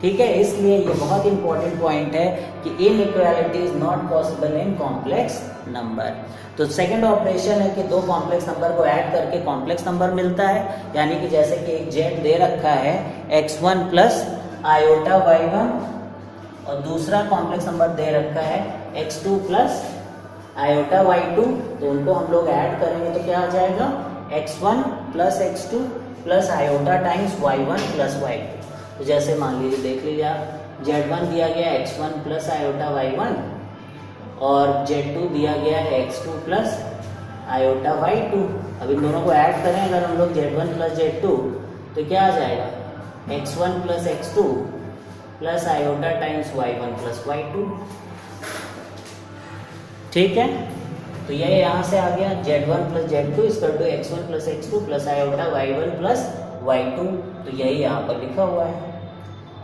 ठीक है। इसलिए ये बहुत इंपॉर्टेंट पॉइंट है कि inequality is not possible in complex number. तो सेकंड ऑपरेशन है कि दो कॉम्प्लेक्स नंबर को ऐड करके कॉम्प्लेक्स नंबर मिलता है, यानी कि जैसे कि एक z दे रखा है x1 प्लस आयोटा y1 और दूसरा कॉम्प्लेक्स नंबर दे रखा है x2 प्लस आयोटा y2, तो उनको हम लोग ऐड करेंगे तो क्या आ जाएगा? x1 plus x2 plus iota times y1 plus y2। तो जैसे मान लीजिए, देख लीजिए आप, Z1 दिया गया x1 प्लस आयोटा y1 और Z2 दिया गया है x2 प्लस आयोटा y2। अब इन दोनों को ऐड करें अगर हम लोग Z1 प्लस Z2, तो क्या आ जाएगा? x1 plus x2 plus iota times y1 plus y2, ठीक है। तो ये यहाँ से आ गया Z1 plus Z2 equal to x1 plus x2 plus iota y1 plus y2, तो यही यहाँ पर लिखा हुआ है।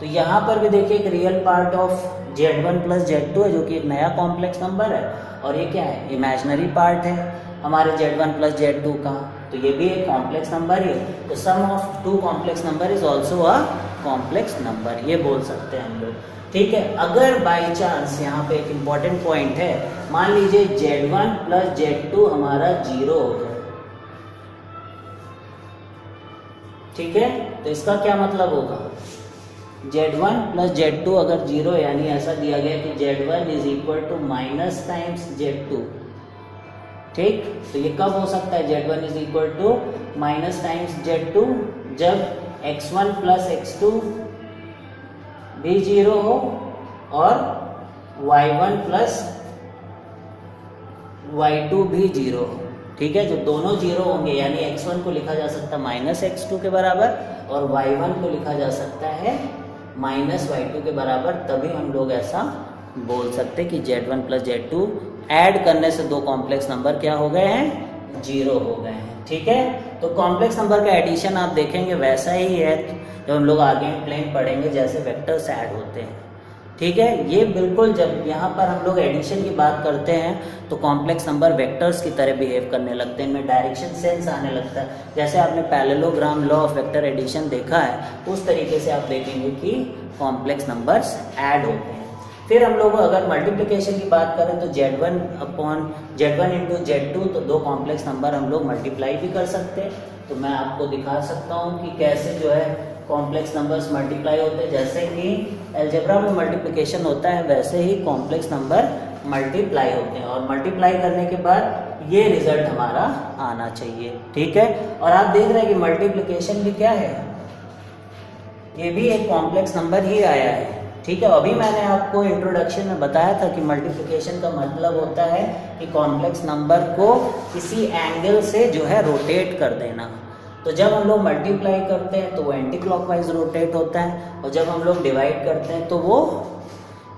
तो यहाँ पर भी देखिए एक real part of Z1 plus Z2 है, जो कि एक नया कॉम्प्लेक्स नंबर है, और ये क्या है? इमेजिनरी पार्ट है हमारे Z1 प्लस Z2 का, तो ये भी एक कॉम्प्लेक्स नंबर ही है। तो sum of two complex number is also a complex number, ये बोल सकते हैं हम लोग, ठीक है। अगर बाई चांस यहाँ पे एक इम्पॉर्टेंट पॉइंट है, मान लीजिए Z1 प्लस Z2 हमारा 0 हो जाए, ठीक है, तो इसका क्या मतलब होगा? Z1 प्लस Z2 अगर 0, यानी ऐसा दिया गया कि Z1 is equal to minus times Z2, ठीक। तो ये कब हो सकता है? Z1 is equal to minus times Z2 जब x1 प्लस x2 भी 0 हो और y1 प्लस y2 भी 0 हो, ठीक है। जब दोनों 0 होंगे, यानी x1 को लिखा जा सकता है माइनस x2 के बराबर और y1 को लिखा जा सकता है माइनस y2 के बराबर, तभी हम लोग ऐसा बोल सकते कि Z1 प्लस Z2 ऐड करने से दो कॉम्प्लेक्स नंबर क्या हो गए हैं? 0 हो गए हैं, ठीक है। तो कॉम्प्लेक्स नंबर का एडिशन आप देखेंगे वैसा ही है जब हम लोग आर्गेंट प्लेन पढ़ेंगे, जैसे वेक्टर्स ऐड होते हैं। ठीक है। ये बिल्कुल जब यहाँ पर हम लोग एडिशन की बात करते हैं तो कॉम्प्लेक्स नंबर वेक्टर्स की तरह बिहेव करने लगते हैं, इनमें डायरेक्शन सेंस आने लगता है। जैसे आपने parallelogram law of vector addition देखा है, उस तरीके से आप देखेंगे कि कॉम्प्लेक्स नंबर्स ऐड होते हैं। फिर हम लोग अगर मल्टीप्लिकेशन की बात करें तो Z1 इंटू Z2, तो दो कॉम्प्लेक्स नंबर हम लोग मल्टीप्लाई भी कर सकते हैं। तो मैं आपको दिखा सकता हूँ कि कैसे जो है कॉम्प्लेक्स नंबर्स मल्टीप्लाई होते हैं। जैसे कि अलजेब्रा में मल्टीप्लिकेशन होता है, वैसे ही कॉम्प्लेक्स नंबर मल्टीप्लाई होते हैं, और मल्टीप्लाई करने के बाद ये रिजल्ट हमारा आना चाहिए। ठीक है, और आप देख रहे हैं कि मल्टीप्लिकेशन भी क्या है, ये भी एक कॉम्प्लेक्स नंबर ही आया है। ठीक है, अभी मैंने आपको इंट्रोडक्शन में बताया था कि मल्टीप्लिकेशन का मतलब होता है कि कॉम्प्लेक्स नंबर को किसी एंगल से जो है रोटेट कर देना। तो जब हम लोग मल्टीप्लाई करते हैं तो वो एंटी क्लॉकवाइज रोटेट होता है, और जब हम लोग डिवाइड करते हैं तो वो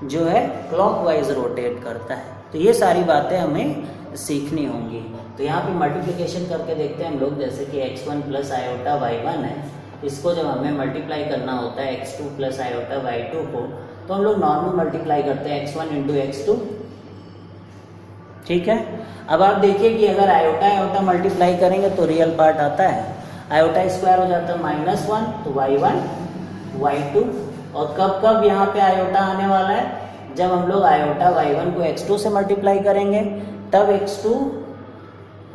जो है क्लॉकवाइज रोटेट करता है। तो ये सारी बातें हमें सीखनी होंगी। तो यहाँ पे मल्टीप्लिकेशन करके देखते हैं हम लोग। जैसे कि x1 प्लस आयोटा y1 है, इसको जब हमें मल्टीप्लाई करना होता है x2 प्लस आयोटा y2 को, तो हम लोग नॉर्मल मल्टीप्लाई करते हैं x1 इंटू x2। ठीक है, अब आप देखिए कि अगर आयोटा आयोटा मल्टीप्लाई करेंगे तो रियल पार्ट आता है, आयोटा स्क्वायर हो जाता है -1, तो y1 y2। और कब कब यहाँ पे आयोटा आने वाला है, जब हम लोग आयोटा y1 को x2 से मल्टीप्लाई करेंगे तब x2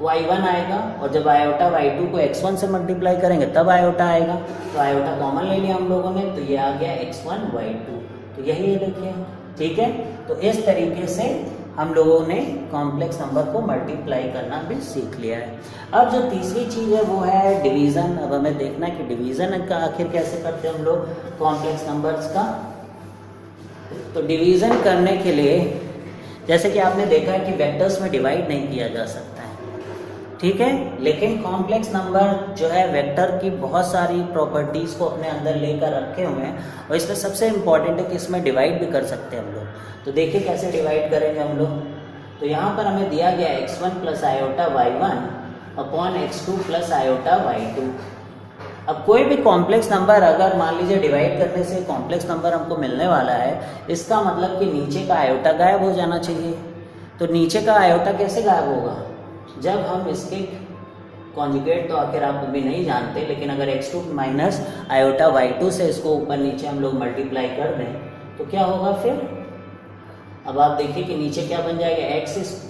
y1 आएगा, और जब आयोटा y2 को x1 से मल्टीप्लाई करेंगे तब आयोटा आएगा। तो आयोटा कॉमन ले लिया हम लोगों ने, तो ये आ गया x1 y2। तो यही है, देखिए। ठीक है, तो इस तरीके से हम लोगों ने कॉम्प्लेक्स नंबर को मल्टीप्लाई करना भी सीख लिया है। अब जो तीसरी चीज़ है वो है डिवीज़न। अब हमें देखना है कि डिवीज़न का आखिर कैसे करते हैं हम लोग कॉम्प्लेक्स नंबर्स का। तो डिवीज़न करने के लिए जैसे कि आपने देखा है कि वेक्टर्स में डिवाइड नहीं किया जा सकता है, ठीक है, लेकिन कॉम्प्लेक्स नंबर जो है वेक्टर की बहुत सारी प्रॉपर्टीज़ को अपने अंदर लेकर रखे हुए हैं, और इसमें सबसे इम्पॉर्टेंट है कि इसमें डिवाइड भी कर सकते हैं हम लोग। तो देखिए कैसे डिवाइड करेंगे हम लोग। तो यहाँ पर हमें दिया गया x1 plus iota y1 upon x2 plus iota y2। अब कोई भी कॉम्प्लेक्स नंबर अगर मान लीजिए डिवाइड करने से कॉम्प्लेक्स नंबर हमको मिलने वाला है, इसका मतलब कि नीचे का आयोटा गायब हो जाना चाहिए। तो नीचे का आयोटा कैसे गायब होगा, जब हम इसके कॉन्जुगेट तो आखिर आप अभी नहीं जानते, लेकिन अगर x2 माइनस आयोटा y2 से इसको ऊपर नीचे हम लोग मल्टीप्लाई कर दें तो क्या होगा फिर। अब आप देखिए कि नीचे क्या बन जाएगा,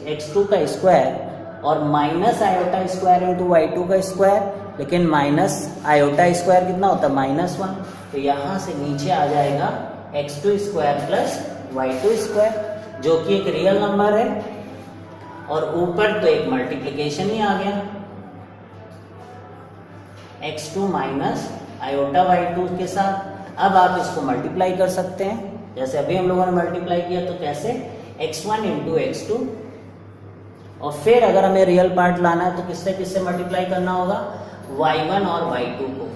x2 का स्क्वायर और minus iota square into y2 का स्क्वायर, लेकिन माइनस आयोटा स्क्वायर कितना होता है -1। तो यहाँ से नीचे आ जाएगा x2 square plus y2 square, जो कि एक रियल नंबर है, और ऊपर तो एक मल्टीप्लिकेशन ही आ गया x2 माइनस आयोटा y2 के साथ। अब आप इसको मल्टीप्लाई कर सकते हैं, जैसे अभी हम लोगों ने मल्टीप्लाई किया, तो कैसे x1 इंटू x2, और फिर अगर हमें रियल पार्ट लाना है तो किससे किससे मल्टीप्लाई करना होगा, y1 और y2 को।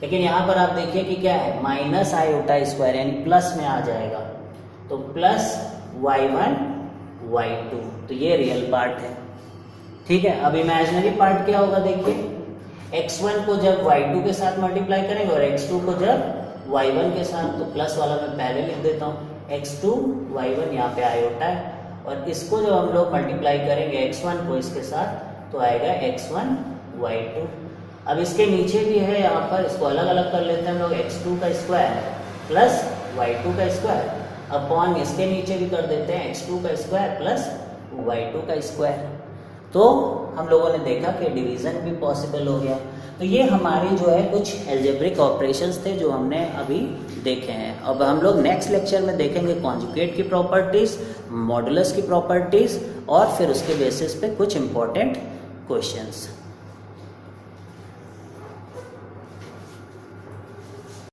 लेकिन यहाँ पर आप देखिए कि क्या है, माइनस आयोटा स्क्वायर यानी प्लस में आ जाएगा, तो प्लस y1 y2, तो ये रियल पार्ट है। ठीक है, अब इमेजिनरी पार्ट क्या होगा, देखिए x1 को जब y2 के साथ मल्टीप्लाई करेंगे और x2 को जब y1 के साथ, तो प्लस वाला मैं पहले लिख देता हूँ, x2 y1 यहाँ पे आयोटा है, और इसको जब हम लोग मल्टीप्लाई करेंगे x1 को इसके साथ तो आएगा x1 y2। अब इसके नीचे भी है यहाँ पर, इसको अलग अलग कर लेते हैं हम लोग, x2 का स्क्वायर प्लस y2 का स्क्वायर अपॉन इसके नीचे भी कर देते हैं x2 का स्क्वायर प्लस y2 का स्क्वायर। तो हम लोगों ने देखा कि डिवीज़न भी पॉसिबल हो गया। तो ये हमारे जो है कुछ एल्जेब्रिक ऑपरेशंस थे जो हमने अभी देखे हैं। अब हम लोग नेक्स्ट लेक्चर में देखेंगे कॉन्जुगेट की प्रॉपर्टीज़, मॉडुलस की प्रॉपर्टीज़, और फिर उसके बेसिस पे कुछ इम्पोर्टेंट क्वेश्चंस।